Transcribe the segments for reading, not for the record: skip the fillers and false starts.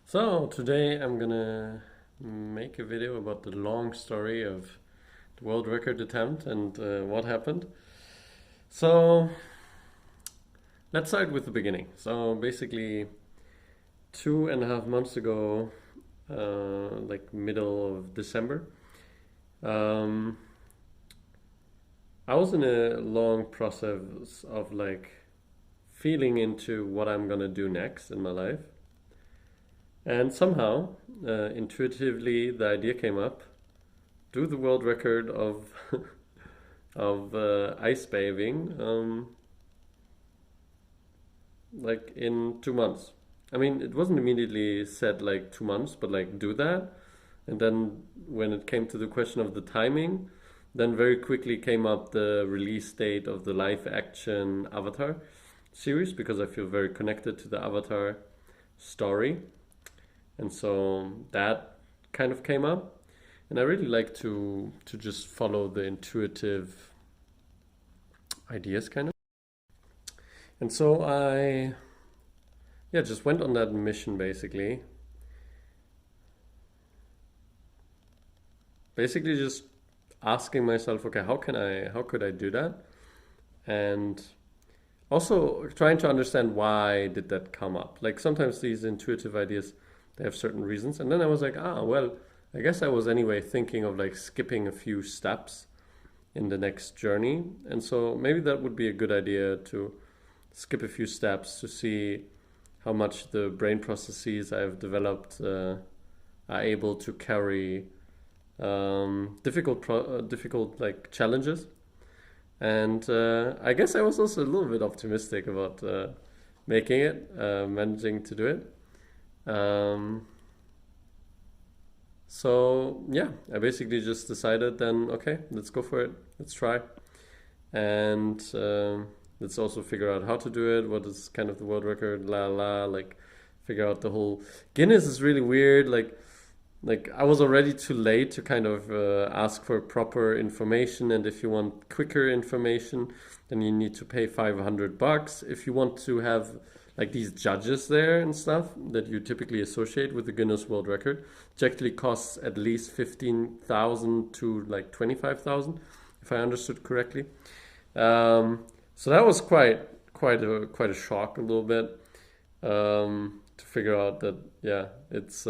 So today I'm gonna make a video about the long story of the world record attempt and what happened. So let's start with the beginning. So basically, 2.5 months ago, like middle of December, um, I was in a long process of like feeling into what I'm gonna do next in my life. And somehow, intuitively, the idea came up: do the world record of ice bathing, like in 2 months. I mean, it wasn't immediately said like 2 months, but like do that. And then when it came to the question of the timing, then very quickly came up the release date of the live action Avatar series because I feel very connected to the Avatar story. And so that kind of came up. And I really like to just follow the intuitive ideas kind of. And so I just went on that mission basically. Basically just asking myself, okay, how could I do that? And also trying to understand why did that come up? Like sometimes these intuitive ideas, they have certain reasons. And then I was like, well, I guess I was anyway thinking of like skipping a few steps in the next journey. And so maybe that would be a good idea to skip a few steps to see how much the brain processes I've developed are able to carry difficult like challenges. And I guess I was also a little bit optimistic about making it, managing to do it. Um, so yeah, I basically just decided then, okay, let's go for it. Let's try. And let's also figure out how to do it. What is kind of the world record? La la. Like figure out the whole Guinness is really weird. Like I was already too late to kind of ask for proper information. And if you want quicker information, then you need to pay $500. If you want to have like these judges there and stuff that you typically associate with the Guinness World Record, which actually costs at least 15,000 to like 25,000, if I understood correctly. So that was quite a shock a little bit, to figure out that yeah, it's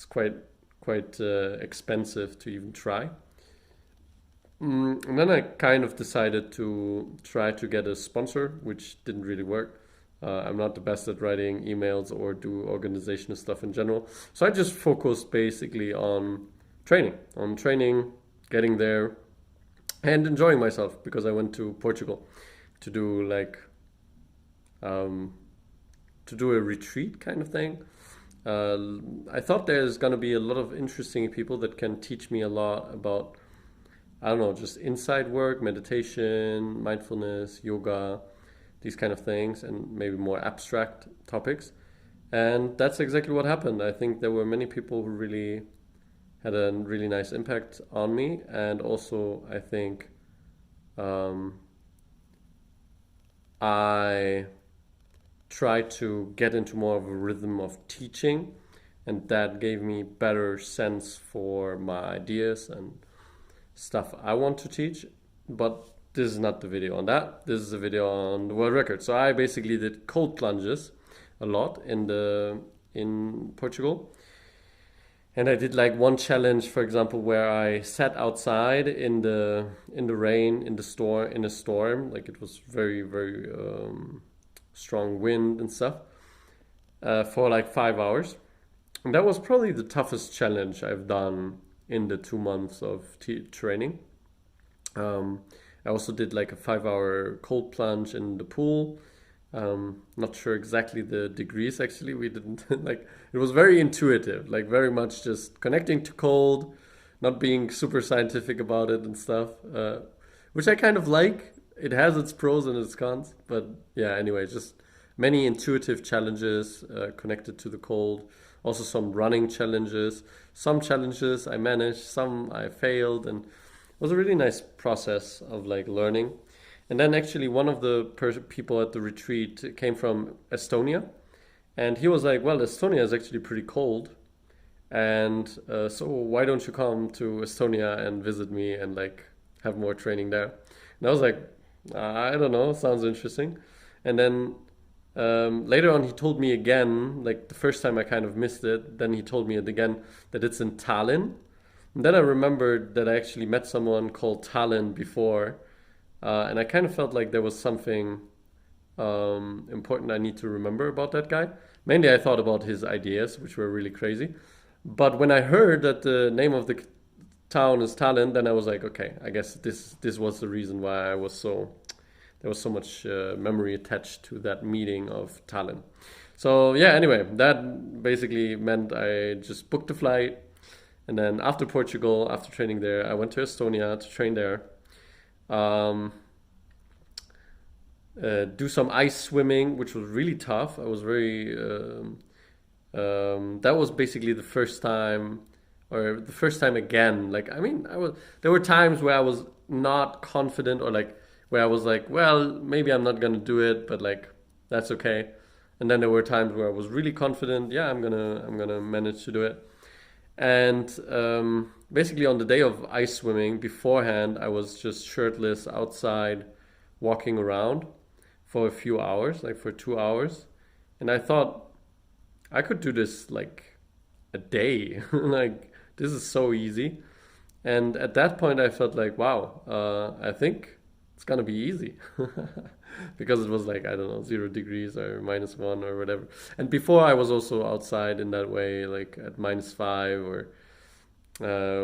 quite expensive to even try. And then I kind of decided to try to get a sponsor, which didn't really work. I'm not the best at writing emails or do organizational stuff in general. So I just focused basically on training, getting there, and enjoying myself because I went to Portugal to do like um, to do a retreat kind of thing. I thought there's gonna be a lot of interesting people that can teach me a lot about, I don't know, just inside work, meditation, mindfulness, yoga, these kind of things, and maybe more abstract topics. And that's exactly what happened. I think there were many people who really had a really nice impact on me, and also I think um, I tried to get into more of a rhythm of teaching, and that gave me better sense for my ideas and stuff I want to teach. But this is not the video on that. This is a video on the world record. So I basically did cold plunges a lot in Portugal. And I did like one challenge, for example, where I sat outside in the rain, in a storm, like it was very strong wind and stuff, for like 5 hours. And that was probably the toughest challenge I've done in the 2 months of training. Um, I also did like a 5 hour cold plunge in the pool. Not sure exactly the degrees actually. We didn't like it was very intuitive, like very much just connecting to cold, not being super scientific about it and stuff, which I kind of like. It has its pros and its cons, but yeah, anyway, just many intuitive challenges connected to the cold. Also, some running challenges. Some challenges I managed, some I failed, and it was a really nice process of like learning. And then actually, one of the people at the retreat came from Estonia, And he was like, well, Estonia is actually pretty cold. And so why don't you come to Estonia and visit me and like have more training there? And I was like, I don't know, sounds interesting. And then later on, he told me again, like the first time I kind of missed it, then he told me it again that it's in Tallinn. And then I remembered that I actually met someone called Tallinn before, and I kind of felt like there was something important I need to remember about that guy. Mainly, I thought about his ideas, which were really crazy. But when I heard that the name of the town is Tallinn, then I was like, okay, I guess this was the reason why I was so there was so much memory attached to that meeting of Tallinn. So yeah, anyway, that basically meant I just booked the flight, and then after Portugal, after training there, I went to Estonia to train there. Um, do some ice swimming, which was really tough. I was very that was basically the first time, or the first time again. Like, I mean, I was there were times where I was not confident, or like where I was like, well, maybe I'm not gonna do it, but like that's okay. And then there were times where I was really confident. Yeah, I'm gonna manage to do it. And basically on the day of ice swimming, beforehand, I was just shirtless outside, walking around for a few hours, like for 2 hours. And I thought I could do this like a day. Like this is so easy. And at that point, I felt like, wow, I think it's gonna be easy. Because it was like, I don't know, 0 degrees or -1 or whatever. And before I was also outside in that way, like at -5, or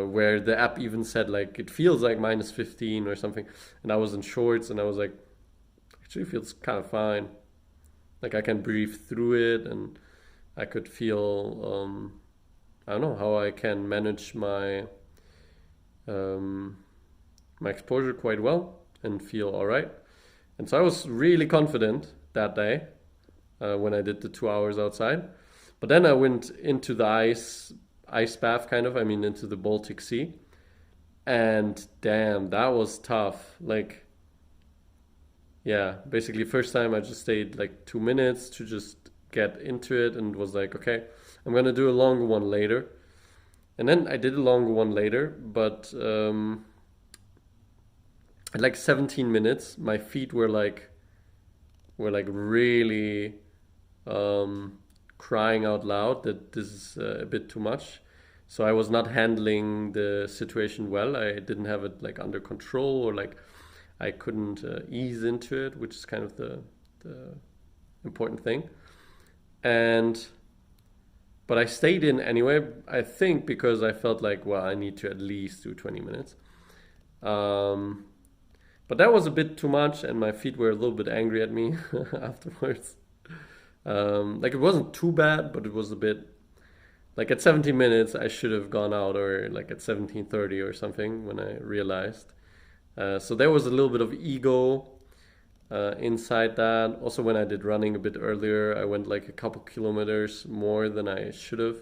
where the app even said like it feels like -15 or something. And I was in shorts and I was like, actually feels kind of fine. Like I can breathe through it, and I could feel, I don't know how I can manage um, my exposure quite well and feel all right. And so I was really confident that day when I did the 2 hours outside. But then I went into the ice bath, kind of. I mean, into the Baltic Sea, and damn, that was tough. Like, yeah, basically, first time I just stayed like 2 minutes to just get into it, and was like, okay, I'm gonna do a longer one later. And then I did a longer one later, but at like 17 minutes, my feet were like really um, crying out loud that this is a bit too much. So I was not handling the situation well. I didn't have it like under control, or like I couldn't ease into it, which is kind of the important thing. And but I stayed in anyway. I think because I felt like, well, I need to at least do 20 minutes. Um, but that was a bit too much, and my feet were a little bit angry at me afterwards. Like it wasn't too bad, but it was a bit like at 17 minutes I should have gone out, or like at 17:30 or something when I realized. So there was a little bit of ego inside that. Also, when I did running a bit earlier, I went like a couple kilometers more than I should have.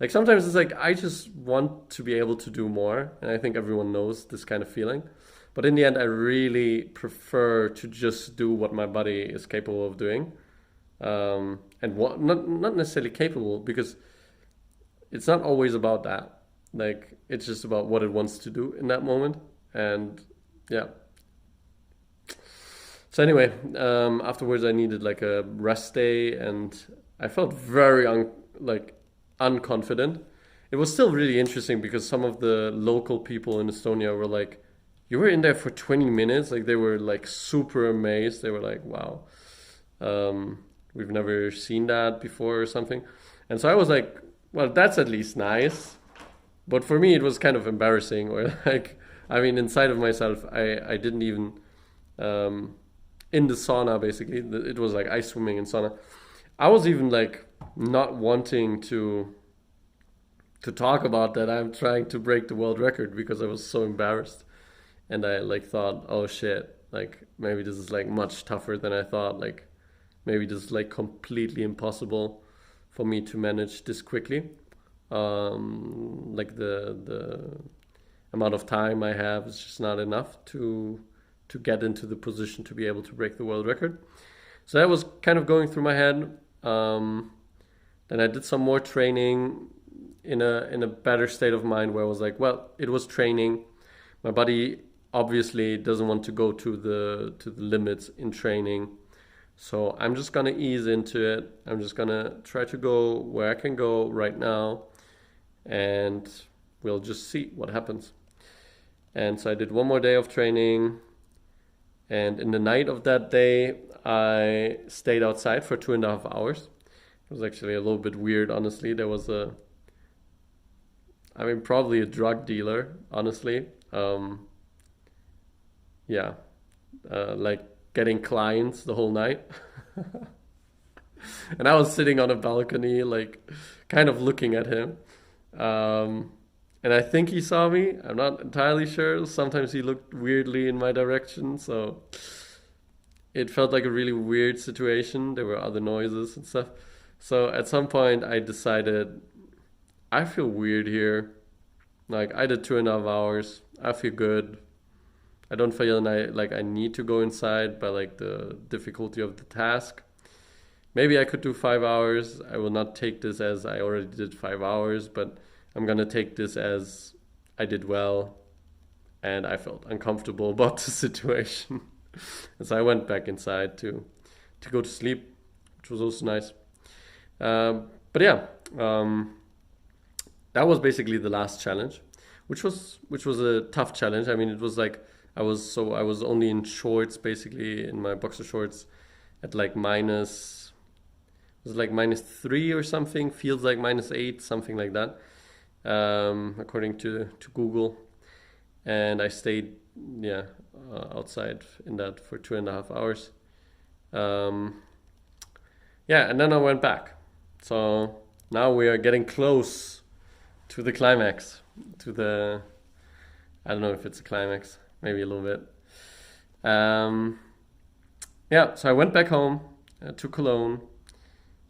Like sometimes it's like I just want to be able to do more, and I think everyone knows this kind of feeling. But in the end, I really prefer to just do what my body is capable of doing, and what not necessarily capable, because it's not always about that. Like it's just about what it wants to do in that moment, and yeah. So anyway, afterwards I needed like a rest day, and I felt very like unconfident. It was still really interesting because some of the local people in Estonia were like, "You were in there for 20 minutes." Like they were like super amazed. They were like, "Wow, we've never seen that before," or something. And so I was like, "Well, that's at least nice." But for me, it was kind of embarrassing, or like, I mean, inside of myself, I didn't even. In the sauna, basically it was like ice swimming and sauna, I was even like not wanting to talk about that I'm trying to break the world record, because I was so embarrassed. And I like thought, oh shit, like maybe this is like much tougher than I thought. Like maybe this is like completely impossible for me to manage this quickly. Like the amount of time I have is just not enough to get into the position to be able to break the world record. So that was kind of going through my head. Then I did some more training in a better state of mind where I was like, well, it was training. My body obviously doesn't want to go to the limits in training. So I'm just gonna ease into it. I'm just gonna try to go where I can go right now, and we'll just see what happens. And so I did one more day of training, and in the night of that day, I stayed outside for 2.5 hours. It was actually a little bit weird, honestly. There was probably a drug dealer, honestly. Yeah, like getting clients the whole night. And I was sitting on a balcony, like kind of looking at him. Um, and I think he saw me. I'm not entirely sure. Sometimes he looked weirdly in my direction, so it felt like a really weird situation. There were other noises and stuff. So at some point, I decided I feel weird here. Like I did 2.5 hours. I feel good. I don't feel like I need to go inside by like the difficulty of the task. Maybe I could do 5 hours. I will not take this as I already did 5 hours, but I'm gonna take this as I did well and I felt uncomfortable about the situation. And so I went back inside to go to sleep, which was also nice. But yeah, that was basically the last challenge, which was a tough challenge. I mean, it was like I was only in shorts, basically in my boxer shorts, at like minus, it was like -3 or something. Feels like -8, something like that, according to Google. And I stayed, yeah, outside in that for 2.5 hours. Um, yeah, and then I went back. So now we are getting close to the climax, to the, I don't know if it's a climax, maybe a little bit. Um, yeah, so I went back home to Cologne,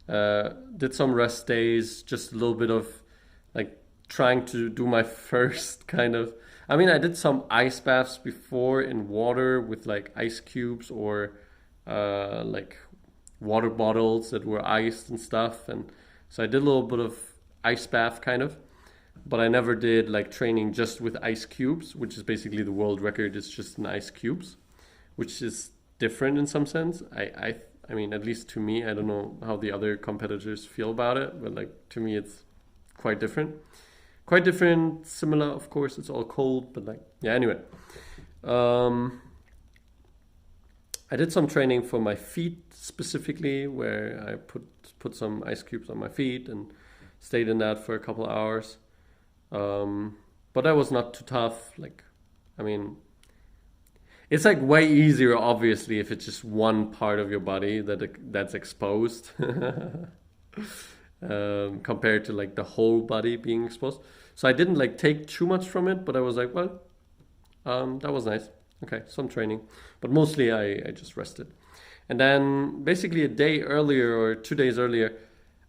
did some rest days, just a little bit of like trying to do my first kind of. I mean, I did some ice baths before in water with like ice cubes or like water bottles that were iced and stuff. And so I did a little bit of ice bath kind of, but I never did like training just with ice cubes, which is basically the world record. It's just in ice cubes, which is different in some sense. I mean, at least to me, I don't know how the other competitors feel about it, but like to me, it's quite different. Quite different, similar, of course. It's all cold, but like, yeah. Anyway, um, I did some training for my feet specifically, where I put some ice cubes on my feet and stayed in that for a couple of hours. But that was not too tough. Like, I mean, it's like way easier, obviously, if it's just one part of your body that's exposed, compared to like the whole body being exposed. So I didn't like take too much from it, but I was like, well, that was nice. Okay, some training, but mostly I just rested. And then basically a day earlier or 2 days earlier,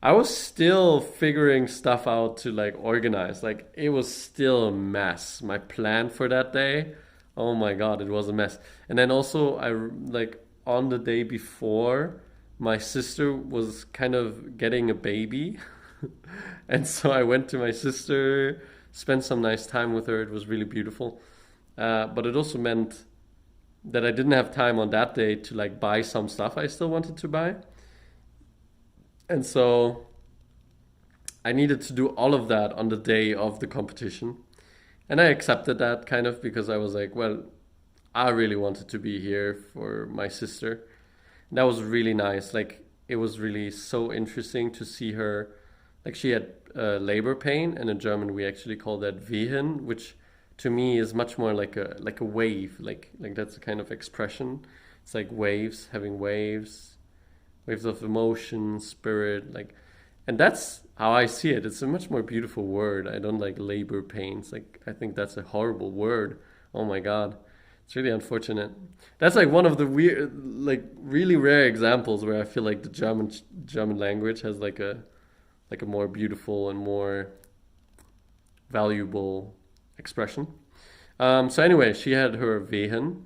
I was still figuring stuff out to like organize. Like it was still a mess. My plan for that day, oh my God, it was a mess. And then also I like on the day before, my sister was kind of getting a baby. And so I went to my sister, spent some nice time with her. It was really beautiful. But it also meant that I didn't have time on that day to like buy some stuff I still wanted to buy. And so I needed to do all of that on the day of the competition. And I accepted that kind of because I was like, well, I really wanted to be here for my sister. That was really nice. Like it was really so interesting to see her. Like she had labor pain, and in German we actually call that Wehen, which to me is much more like a wave. Like that's a kind of expression. It's like waves, having waves, waves of emotion, spirit, like, and that's how I see it. It's a much more beautiful word. I don't like labor pains. Like I think that's a horrible word. Oh my God. It's really unfortunate. That's like one of the weird, like really rare examples where I feel like the German language has like a more beautiful and more valuable expression. So anyway, she had her Wehen,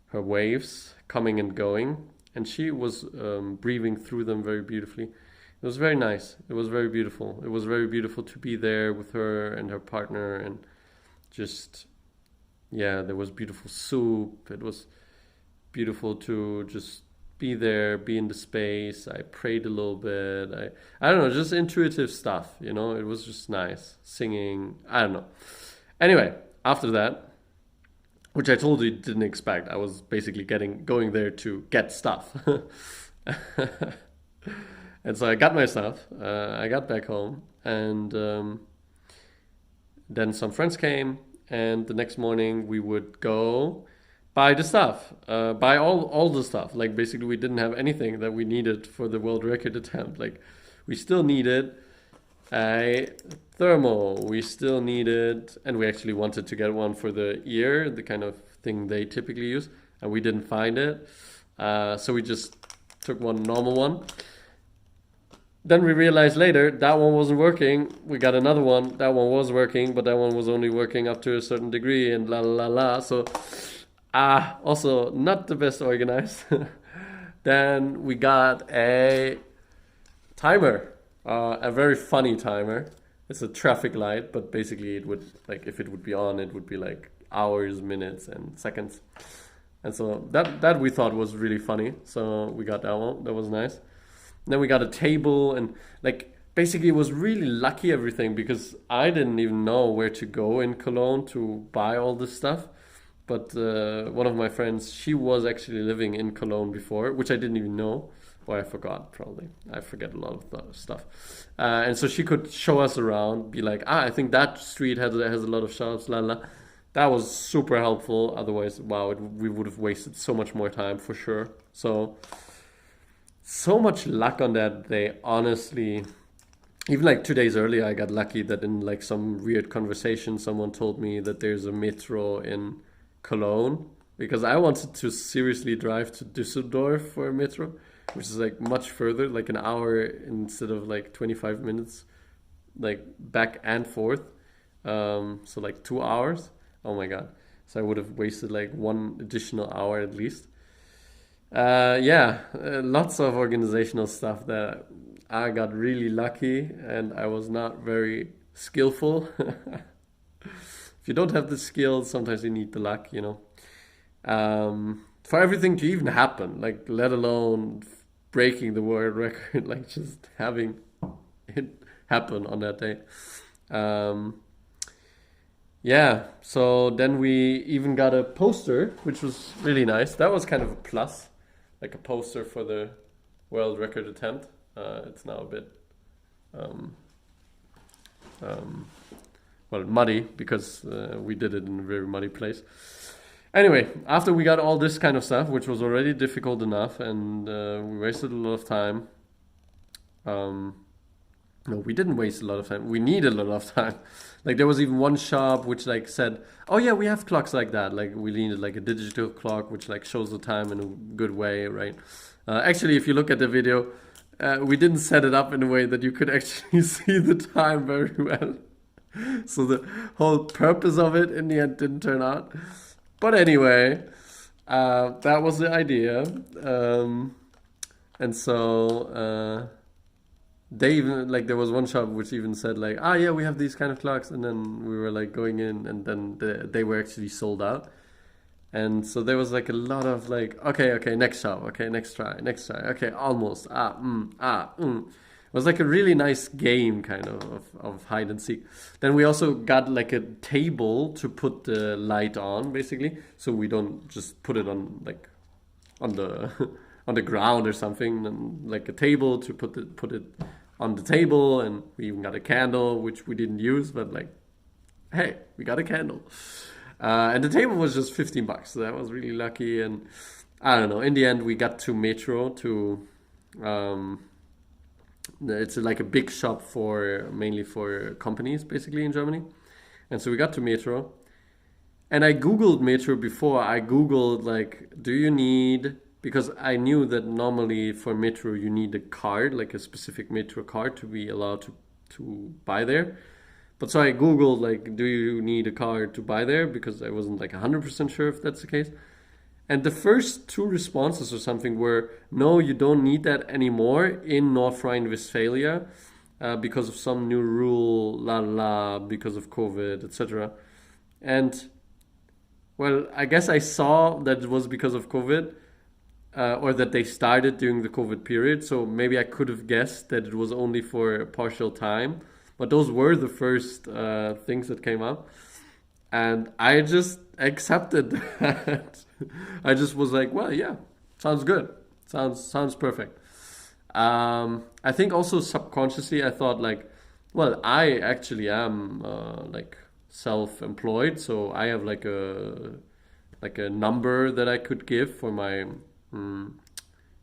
her waves coming and going, and she was breathing through them very beautifully. It It was very nice. It was very beautiful. It was very beautiful to be there with her and her partner, and just, yeah, there was beautiful soup. It was beautiful to just be there, be in the space. I prayed a little bit. I don't know, just intuitive stuff, you know. It was just nice. Singing, I don't know. Anyway, after that, which I totally didn't expect. I was basically going there to get stuff. And so I got my stuff. I got back home, and then some friends came, and the next morning we would go buy the stuff, buy all the stuff. Like basically, we didn't have anything that we needed for the world record attempt. Like we still needed a thermal. We still needed, and we actually wanted to get one for the ear, the kind of thing they typically use, and we didn't find it. So we just took one normal one. Then we realized later that one wasn't working. We got another one. That one was working, but that one was only working up to a certain degree, and la la la la. So, also not the best organized. Then we got a timer, a very funny timer. It's a traffic light, but basically it would, like, if it would be on, it would be like hours, minutes, and seconds. And so that we thought was really funny. So we got that one. That was nice. Then we got a table, and like basically it was really lucky everything, because I didn't even know where to go in Cologne to buy all this stuff. But one of my friends, she was actually living in Cologne before, which I didn't even know. Or I forgot, probably. I forget a lot of stuff. And so she could show us around, be like, I think that street has a lot of shops, la la. That was super helpful. Otherwise, wow, we would have wasted so much more time for sure. So much luck on that day, honestly. Even like 2 days earlier, I got lucky that in like some weird conversation, someone told me that there's a metro in Cologne, because I wanted to seriously drive to Düsseldorf for a metro, which is like much further, like an hour instead of like 25 minutes, like back and forth. So like 2 hours. Oh my God. So I would have wasted like one additional hour at least. Lots of organizational stuff that I got really lucky, and I was not very skillful. If you don't have the skills, sometimes you need the luck, you know. For everything to even happen, like let alone breaking the world record, like just having it happen on that day. So then we even got a poster, which was really nice. That was kind of a plus, like a poster for the world record attempt. It's now a bit muddy, because we did it in a very muddy place. Anyway, after we got all this kind of stuff, which was already difficult enough, and we wasted a lot of time. No, we didn't waste a lot of time. We needed a lot of time. Like there was even one shop which like said, "Oh yeah, we have clocks like that." Like we needed like a digital clock which like shows the time in a good way, right? Actually, if you look at the video, we didn't set it up in a way that you could actually see the time very well. So the whole purpose of it in the end didn't turn out. But anyway, that was the idea. And so they even, like, there was one shop which even said like, yeah, we have these kind of clocks. And then we were like going in, and then they were actually sold out. And so there was like a lot of like, okay, next shop, okay, next try, okay, almost, It was like a really nice game kind of hide and seek. Then we also got like a table to put the light on, basically, so we don't just put it on like on the on the ground or something. And like a table to put it on the table, and we even got a candle which we didn't use, but like, hey, we got a candle. And the table was just $15, so that was really lucky. And I don't know, in the end we got to Metro to it's like a big shop mainly for companies basically in Germany. And so we got to Metro, and I googled Metro before. I googled like, do you need, because I knew that normally for Metro you need a card, like a specific Metro card, to be allowed to buy there. But so I googled like, do you need a card to buy there, because I wasn't like 100% sure if that's the case. And the first two responses or something were, no, you don't need that anymore in North Rhine-Westphalia because of some new rule, la la, because of COVID, etc. And well, I guess I saw that it was because of COVID, or that they started during the COVID period. So maybe I could have guessed that it was only for a partial time. But those were the first things that came up. And I just accepted that. I just was like, well, yeah, sounds good. Sounds perfect. I think also subconsciously I thought like, well, I actually am like self-employed, so I have like a number that I could give mm,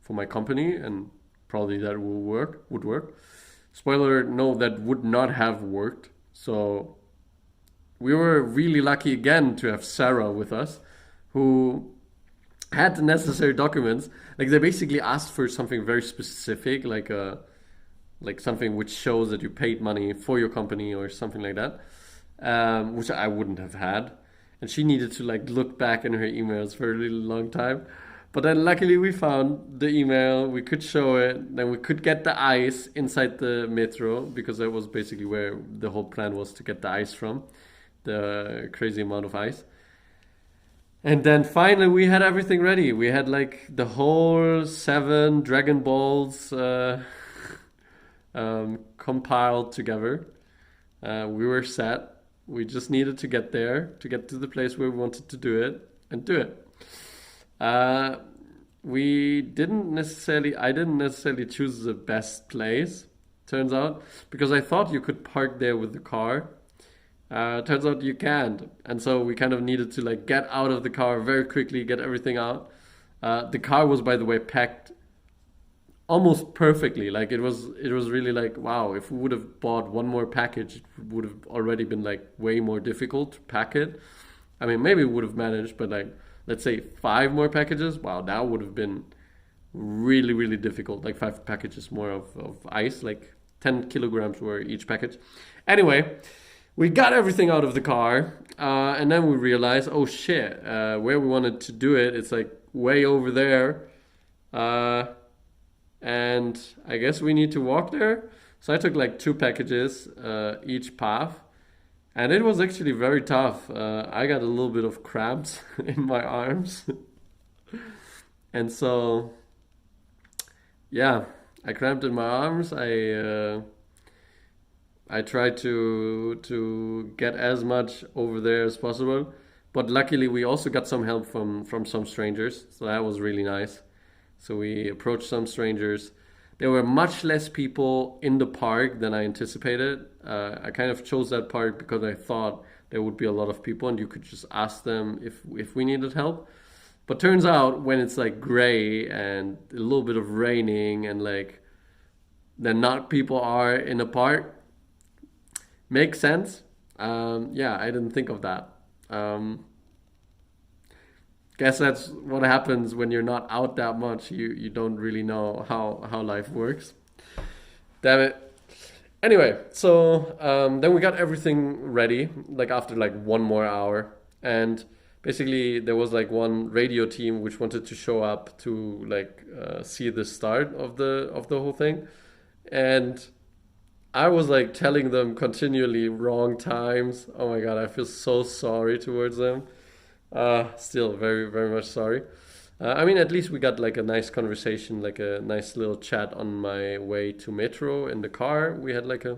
for my company, and probably that will work. Would work. Spoiler: no, that would not have worked. So we were really lucky again to have Sarah with us, who had the necessary documents. Like they basically asked for something very specific, like something which shows that you paid money for your company or something like that, which I wouldn't have had. And she needed to like look back in her emails for a really long time. But then luckily we found the email, we could show it, then we could get the ice inside the metro because that was basically where the whole plan was to get the ice from, the crazy amount of ice. And then finally we had everything ready. We had like the whole seven Dragon Balls compiled together. We were set. We just needed to get there, to get to the place where we wanted to do it and do it. Uh, I didn't necessarily choose the best place, turns out, because I thought you could park there with the car. Turns out you can't. And so we kind of needed to like get out of the car very quickly, get everything out. The car was, by the way, packed almost perfectly. Like it was really like, wow, if we would have bought one more package, it would have already been like way more difficult to pack it. I mean, maybe we would have managed, but like, let's say five more packages, wow, that would have been really, really difficult. Like five packages more of ice, like 10 kilograms were each package. Anyway, we got everything out of the car, and then we realized, oh shit, where we wanted to do it, it's like way over there. Uh, and I guess we need to walk there. So I took like two packages, each path, and it was actually very tough. I got a little bit of cramps in my arms, and so yeah, I cramped in my arms. I tried to get as much over there as possible, but luckily we also got some help from some strangers, so that was really nice. So we approached some strangers. There were much less people in the park than I anticipated. I kind of chose that park because I thought there would be a lot of people and you could just ask them if we needed help. But turns out when it's like gray and a little bit of raining and like then not people are in a park, makes sense. Yeah, I didn't think of that. Um, guess that's what happens when you're not out that much. You don't really know how life works. Damn it. Anyway, so then we got everything ready, like after like one more hour, and basically there was like one radio team which wanted to show up to like see the start of the whole thing, and I was like telling them continually wrong times. Oh my god, I feel so sorry towards them. Still very, very much sorry. I mean, at least we got like a nice conversation, like a nice little chat on my way to metro in the car. We had like a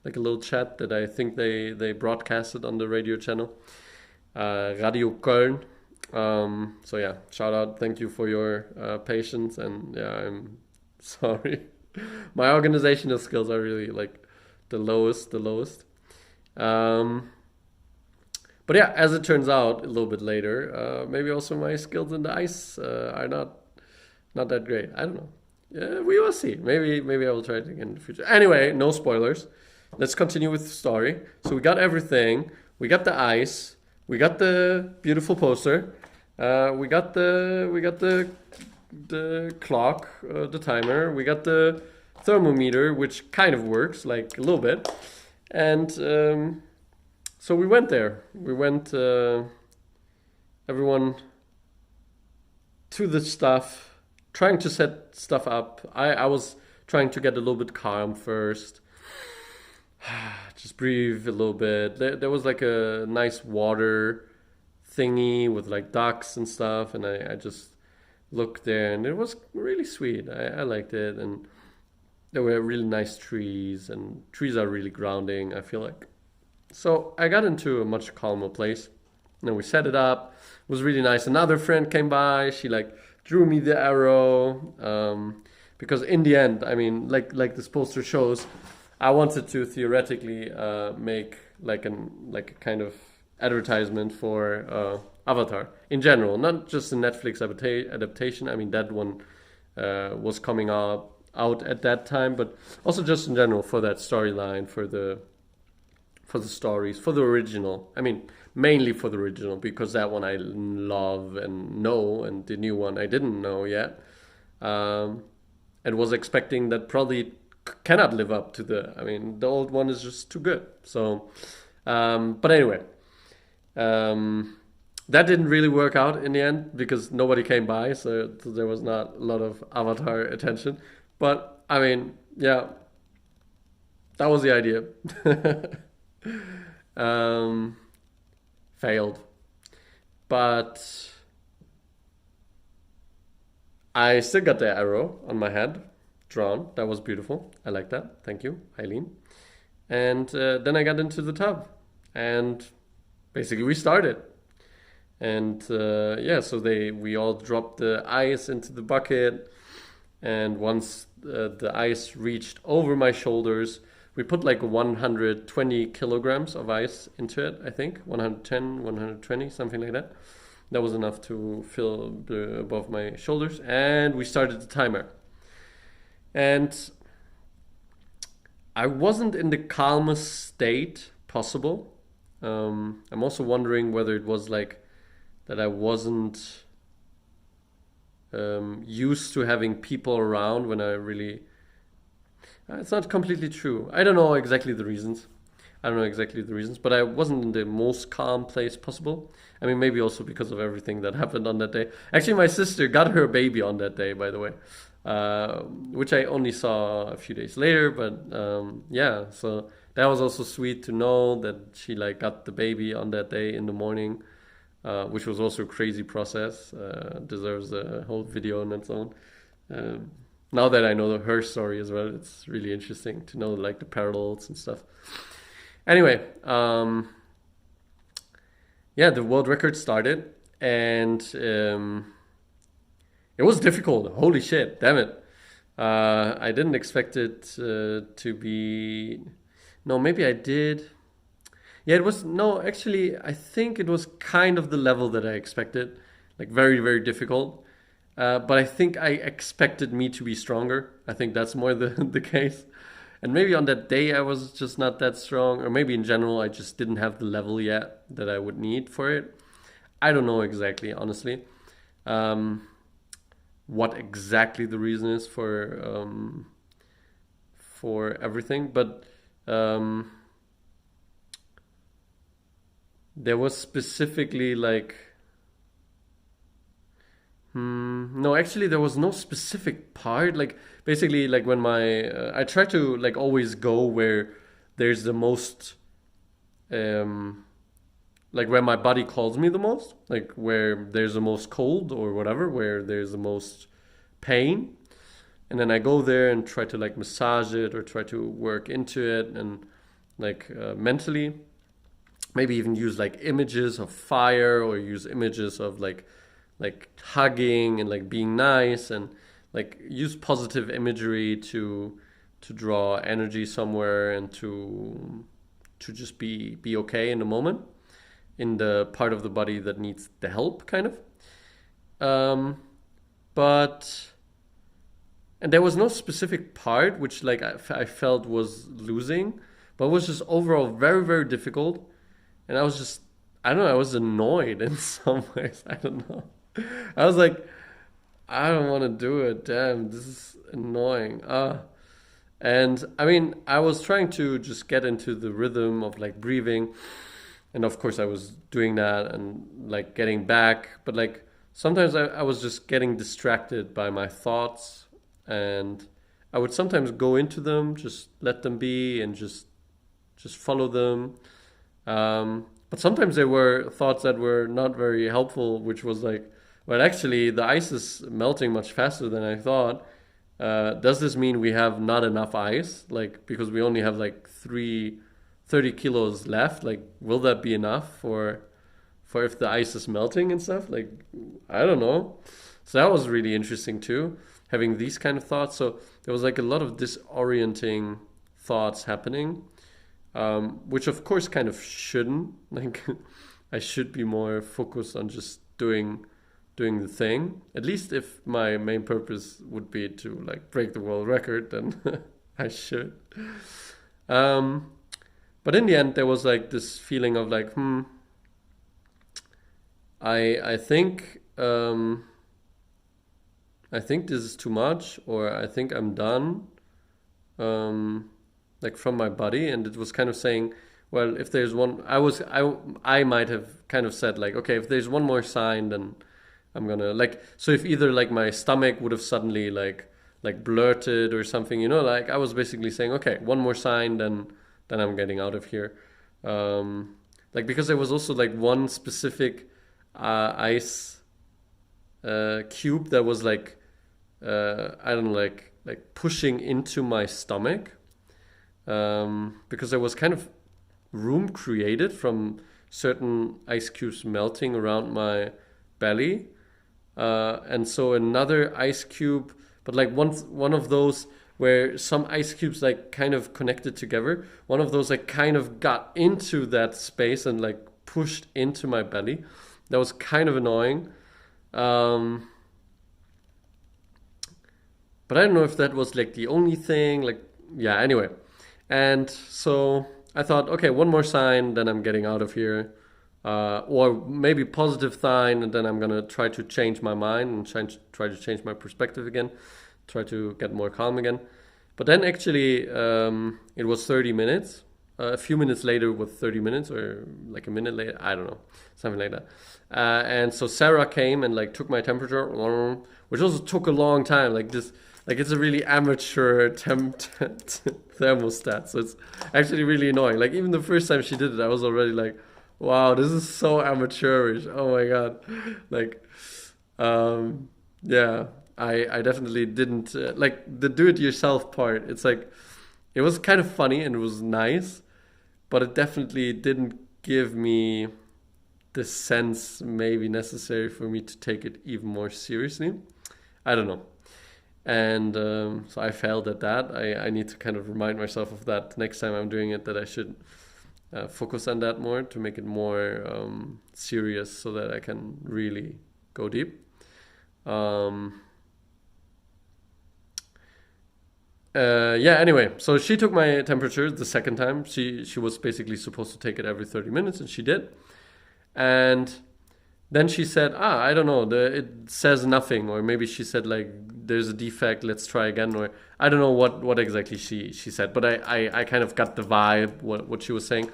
little chat that I think they broadcasted on the radio channel, Radio Köln. So yeah, shout out. Thank you for your patience, and yeah, I'm sorry. My organizational skills are really like the lowest. Um, but yeah, as it turns out, a little bit later, maybe also my skills in the ice are not that great. I don't know. Yeah, we will see. Maybe I will try it again in the future. Anyway, no spoilers. Let's continue with the story. So we got everything. We got the ice. We got the beautiful poster. We got the clock, the timer. We got the thermometer, which kind of works, like a little bit. And so we went there. We went. Everyone to the stuff, trying to set stuff up. I was trying to get a little bit calm first. Just breathe a little bit. There was like a nice water thingy with like ducks and stuff, and I just looked there, and it was really sweet. I liked it, and there were really nice trees, and trees are really grounding, I feel like. So I got into a much calmer place. And then we set it up. It was really nice. Another friend came by. She like drew me the arrow. Because in the end, I mean, like this poster shows, I wanted to theoretically make like a kind of advertisement for Avatar in general, not just a Netflix adaptation. I mean, that one was coming out at that time, but also just in general for that storyline, for the stories, for the original. I mean, mainly for the original because that one I love and know, and the new one I didn't know yet, and was expecting that probably cannot live up to the. I mean, the old one is just too good. So, but anyway, that didn't really work out in the end because nobody came by, so there was not a lot of Avatar attention. But I mean, yeah, that was the idea. um, Failed, but I still got the arrow on my head drawn. That was beautiful. I like that. Thank you, Eileen. And then I got into the tub, and basically we started. And yeah, so we all dropped the ice into the bucket, and once the ice reached over my shoulders, we put like 120 kilograms of ice into it, I think. 110, 120, something like that. That was enough to fill above my shoulders. And we started the timer. And I wasn't in the calmest state possible. I'm also wondering whether it was like that I wasn't used to having people around when I really. It's not completely true. I don't know exactly the reasons. But I wasn't in the most calm place possible. I mean, maybe also because of everything that happened on that day. Actually, my sister got her baby on that day, by the way, which I only saw a few days later. But yeah, so that was also sweet to know that she like got the baby on that day in the morning, which was also a crazy process. Deserves a whole video on its own. Now that I know her story as well, it's really interesting to know like the parallels and stuff. Anyway, yeah, the world record started, and it was difficult. Holy shit, damn it! I didn't expect it to be. No, maybe I did. Yeah, it was no. Actually, I think it was kind of the level that I expected, like very, very difficult. But I think I expected me to be stronger. I think that's more the case. And maybe on that day I was just not that strong, or maybe in general I just didn't have the level yet that I would need for it. I don't know exactly, honestly, what exactly the reason is for everything. But there was specifically like. No, actually, there was no specific part. Like, basically, like when I try to like always go where there's the most, like where my body calls me the most, like where there's the most cold or whatever, where there's the most pain, and then I go there and try to like massage it or try to work into it and like mentally, maybe even use like images of fire or use images of like hugging and like being nice and like use positive imagery to draw energy somewhere and to just be okay in the moment in the part of the body that needs the help kind of but and there was no specific part which like I felt was losing, but it was just overall very, very difficult. And I was just, I don't know, I was annoyed in some ways. I don't know. I was like, I don't want to do it. Damn, this is annoying. And I mean, I was trying to just get into the rhythm of like breathing. And of course, I was doing that and like getting back. But like sometimes I was just getting distracted by my thoughts, and I would sometimes go into them, just let them be, and just follow them. But sometimes there were thoughts that were not very helpful, which was like, well, actually, the ice is melting much faster than I thought. Does this mean we have not enough ice? Like, because we only have like 30 kilos left. Like, will that be enough for if the ice is melting and stuff? Like, I don't know. So that was really interesting too, having these kind of thoughts. So there was like a lot of disorienting thoughts happening, which of course kind of shouldn't. Like, I should be more focused on just doing the thing. At least if my main purpose would be to like break the world record, then I should. Um, but in the end, there was like this feeling of like, I think I think this is too much, or I think I'm done. Like from my body, and it was kind of saying, well, if there's one, I might have kind of said like, okay, if there's one more sign, then I'm gonna like, so if either like my stomach would have suddenly like blurted or something, like I was basically saying, okay, one more sign, then I'm getting out of here. Like, because there was also like one specific ice cube that was like, I don't know, like pushing into my stomach, because there was kind of room created from certain ice cubes melting around my belly, and so another ice cube, but like one of those where some ice cubes like kind of connected together. One of those like kind of got into that space and like pushed into my belly. That was kind of annoying. Um, but I don't know if that was like the only thing. Like, yeah. Anyway, and so I thought, okay, one more sign, then I'm getting out of here. Or maybe positive sign, and then I'm gonna try to change my mind and try to change my perspective again, try to get more calm again. But then actually, it was 30 minutes. A few minutes later was 30 minutes, or like a minute later, I don't know, something like that. And so Sarah came and like took my temperature, which also took a long time. Like this, like it's a really amateur thermostat, so it's actually really annoying. Like even the first time she did it, I was already like, wow, this is so amateurish. Oh my god. Like, yeah, I definitely didn't like the do-it-yourself part. It's like it was kind of funny and it was nice, but it definitely didn't give me the sense maybe necessary for me to take it even more seriously. I don't know. And so I failed at that. I need to kind of remind myself of that next time I'm doing it, that I should focus on that more to make it more serious so that I can really go deep. Um, yeah, anyway, so she took my temperature the second time. She was basically supposed to take it every 30 minutes, and she did. And then she said, I don't know, it says nothing. Or maybe she said, like, there's a defect, let's try again. Or I don't know what exactly she said, but I kind of got the vibe, what she was saying.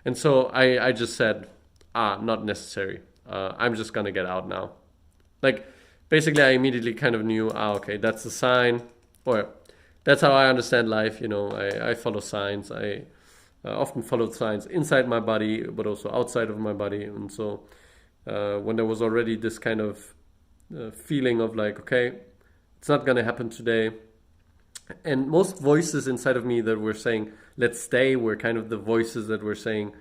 And so I just said, not necessary. I'm just going to get out now. Like, basically, I immediately kind of knew, okay, that's a sign. Or that's how I understand life. I follow signs. I often followed signs inside my body, but also outside of my body. And so when there was already this kind of feeling of like, okay, it's not going to happen today. And most voices inside of me that were saying, let's stay, were kind of the voices that were saying,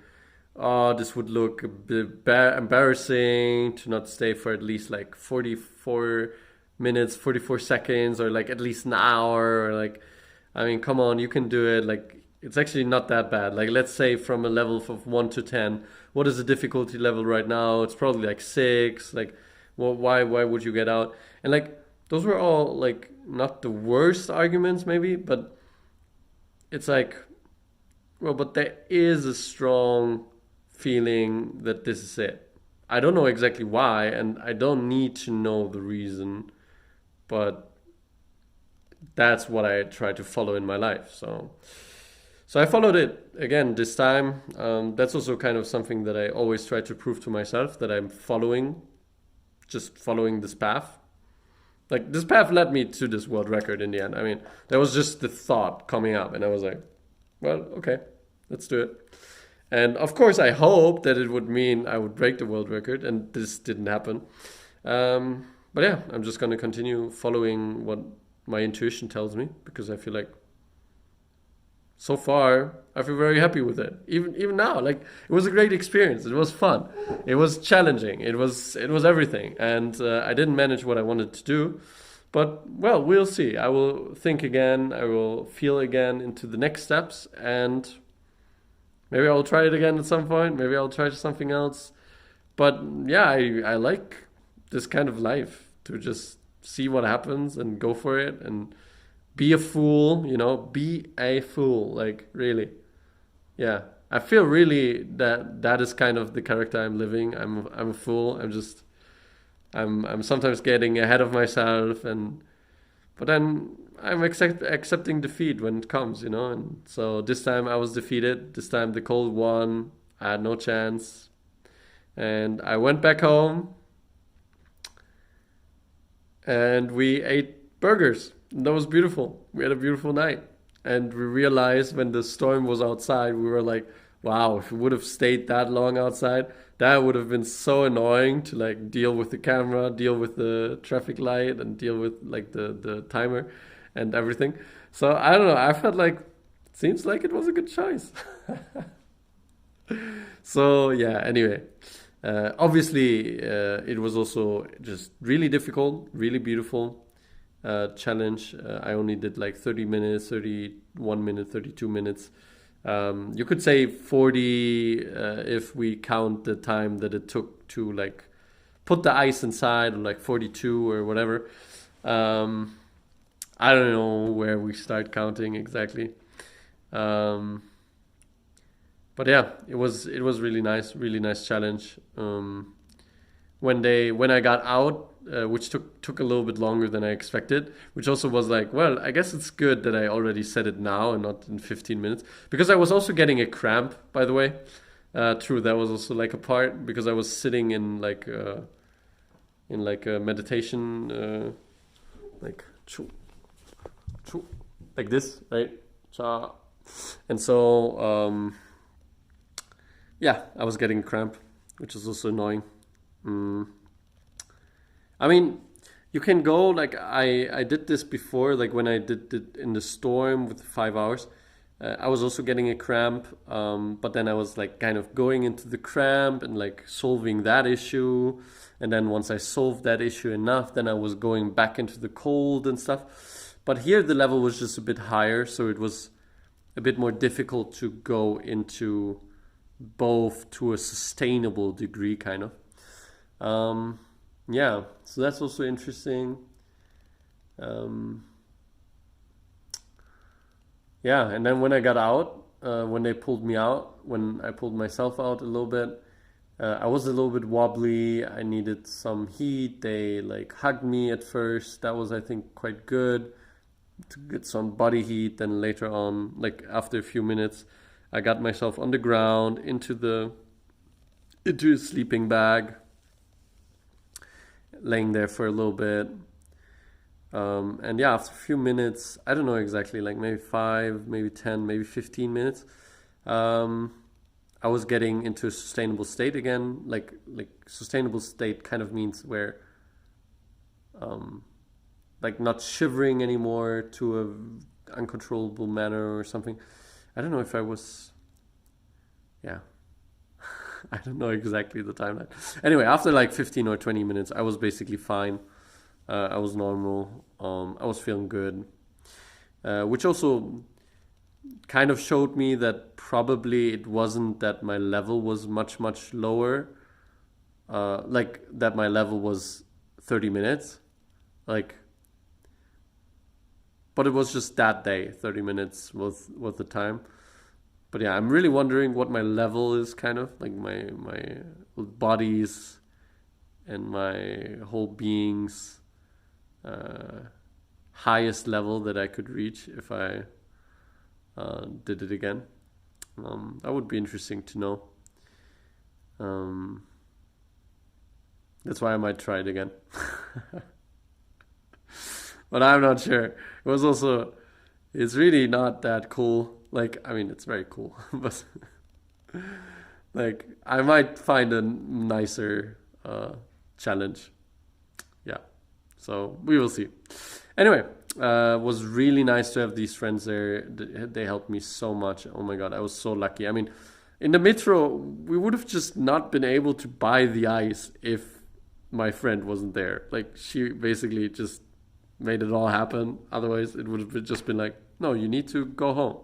oh, this would look a bit embarrassing to not stay for at least like 44 minutes, 44 seconds, or like at least an hour, or like, I mean, come on, you can do it. Like, it's actually not that bad. Like, let's say from a level of 1 to 10, what is the difficulty level right now? It's probably like 6. Like, well, why would you get out? And like, those were all like not the worst arguments maybe, but it's like, well, but there is a strong feeling that this is it. I don't know exactly why, and I don't need to know the reason, but that's what I try to follow in my life. So I followed it again this time. That's also kind of something that I always try to prove to myself, that I'm following just following this path. Like this path led me to this world record in the end. I mean, that was just the thought coming up, and I was like, well, okay, let's do it. And of course, I hoped that it would mean I would break the world record, and this didn't happen. But yeah, I'm just gonna continue following what my intuition tells me because I feel like so far I feel very happy with it. Even now, like it was a great experience. It was fun. It was challenging. It was everything, and I didn't manage what I wanted to do. But well, we'll see. I will think again. I will feel again into the next steps, and maybe I'll try it again at some point. Maybe I'll try something else. But yeah, I like this kind of life to just see what happens and go for it and be a fool, be a fool, like really. Yeah. I feel really that that is kind of the character I'm living. I'm a fool. I'm sometimes getting ahead of myself, and but then I'm accepting defeat when it comes. And so this time I was defeated. This time the cold won. I had no chance. And I went back home and we ate burgers. That was beautiful. We had a beautiful night. And we realized when the storm was outside, we were like, wow, if we would have stayed that long outside, that would have been so annoying to like deal with the camera, deal with the traffic light, and deal with like the timer and everything. So I don't know. I felt like it seems like it was a good choice. So yeah, anyway. Obviously, it was also just really difficult, really beautiful challenge. I only did like 30 minutes, 31 minutes, 32 minutes. You could say 40 if we count the time that it took to like put the ice inside, or like 42 or whatever. I don't know where we start counting exactly. Um, but yeah, it was really nice challenge. When I got out, which took a little bit longer than I expected, which also was like, well, I guess it's good that I already said it now and not in 15 minutes, because I was also getting a cramp, by the way. True, that was also like a part because I was sitting in like a meditation, like like this, right? Cha. And so yeah, I was getting a cramp, which is also annoying. Mm. I mean, you can go like I did this before, like when I did it in the storm with 5 hours. I was also getting a cramp, but then I was like kind of going into the cramp and like solving that issue. And then once I solved that issue enough, then I was going back into the cold and stuff. But here the level was just a bit higher, so it was a bit more difficult to go into both to a sustainable degree, kind of. Um, yeah, so that's also interesting. Um, yeah, and then when I got out, when they pulled me out, when I pulled myself out a little bit, I was a little bit wobbly. I needed some heat. They like hugged me at first. That was, I think, quite good to get some body heat. Then later on, like after a few minutes, I got myself on the ground into a sleeping bag, laying there for a little bit. And yeah, after a few minutes, I don't know exactly, like maybe 5, maybe 10, maybe 15 minutes, um, I was getting into a sustainable state again. Like sustainable state kind of means where um, like not shivering anymore to a uncontrollable manner or something. I don't know if I was, yeah, I don't know exactly the timeline. Anyway, after like 15 or 20 minutes, I was basically fine. I was normal. I was feeling good, which also kind of showed me that probably it wasn't that my level was much lower. Like that my level was 30 minutes. Like, but it was just that day. 30 minutes was the time. But yeah, I'm really wondering what my level is, kind of like my body's and my whole being's highest level that I could reach if I did it again. That would be interesting to know. Um, That's why I might try it again. But I'm not sure. It was also, it's really not that cool. Like, I mean, it's very cool, but like, I might find a nicer challenge. Yeah. So we will see. Anyway, was really nice to have these friends there. They helped me so much. Oh my god, I was so lucky. I mean, in the metro, we would have just not been able to buy the ice if my friend wasn't there. Like, she basically just made it all happen. Otherwise, it would have just been like, no, you need to go home.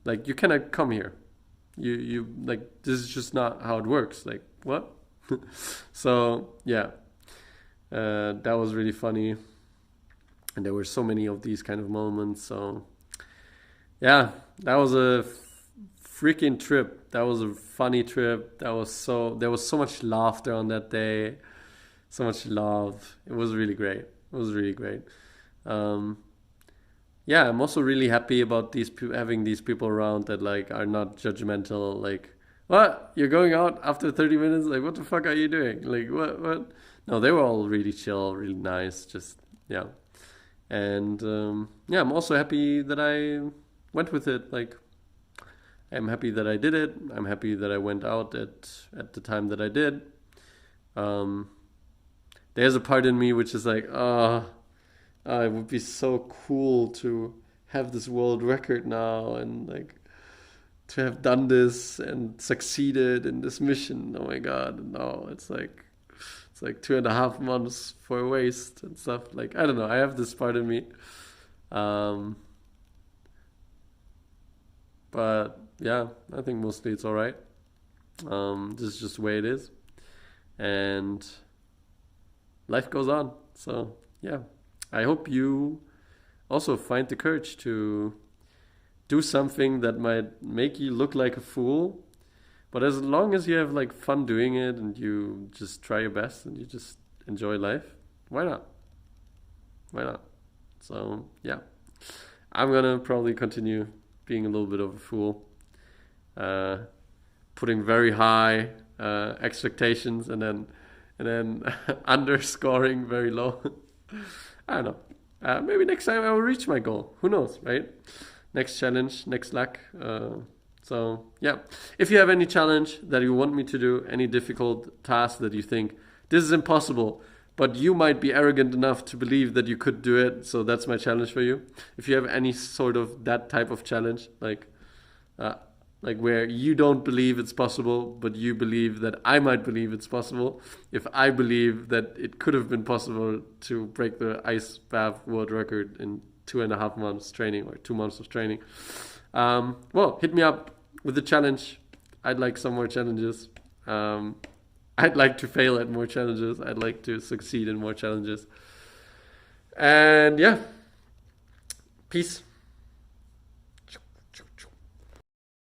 Like, you cannot come here. You like, this is just not how it works. Like, what? So yeah, that was really funny, and there were so many of these kind of moments. So yeah, that was a freaking trip. That was a funny trip. There was so much laughter on that day, so much love. It was really great. It was really great. Um, yeah, I'm also really happy about having these people around that like are not judgmental. Like, what? You're going out after 30 minutes? Like, what the fuck are you doing? Like, what? What? No, they were all really chill, really nice. Just yeah, and yeah, I'm also happy that I went with it. Like, I'm happy that I did it. I'm happy that I went out at the time that I did. Um, there's a part in me which is like, it would be so cool to have this world record now and like to have done this and succeeded in this mission. Oh my god, no, it's like 2.5 months for waste and stuff. Like, I don't know, I have this part of me. Um, but yeah, I think mostly it's all right. This is just the way it is, and life goes on. So yeah, I hope you also find the courage to do something that might make you look like a fool. But as long as you have like fun doing it and you just try your best and you just enjoy life, why not? Why not? So yeah, I'm gonna probably continue being a little bit of a fool, uh, putting very high expectations and then underscoring very low. I don't know. Maybe next time I will reach my goal. Who knows, right? Next challenge, next luck. So yeah, if you have any challenge that you want me to do, any difficult task that you think this is impossible, but you might be arrogant enough to believe that you could do it, so that's my challenge for you. If you have any sort of that type of challenge, uh, like where you don't believe it's possible, but you believe that I might believe it's possible. If I believe that it could have been possible to break the ice bath world record in 2.5 months training or 2 months of training, well, hit me up with the challenge. I'd like some more challenges. I'd like to fail at more challenges. I'd like to succeed in more challenges. And yeah, peace.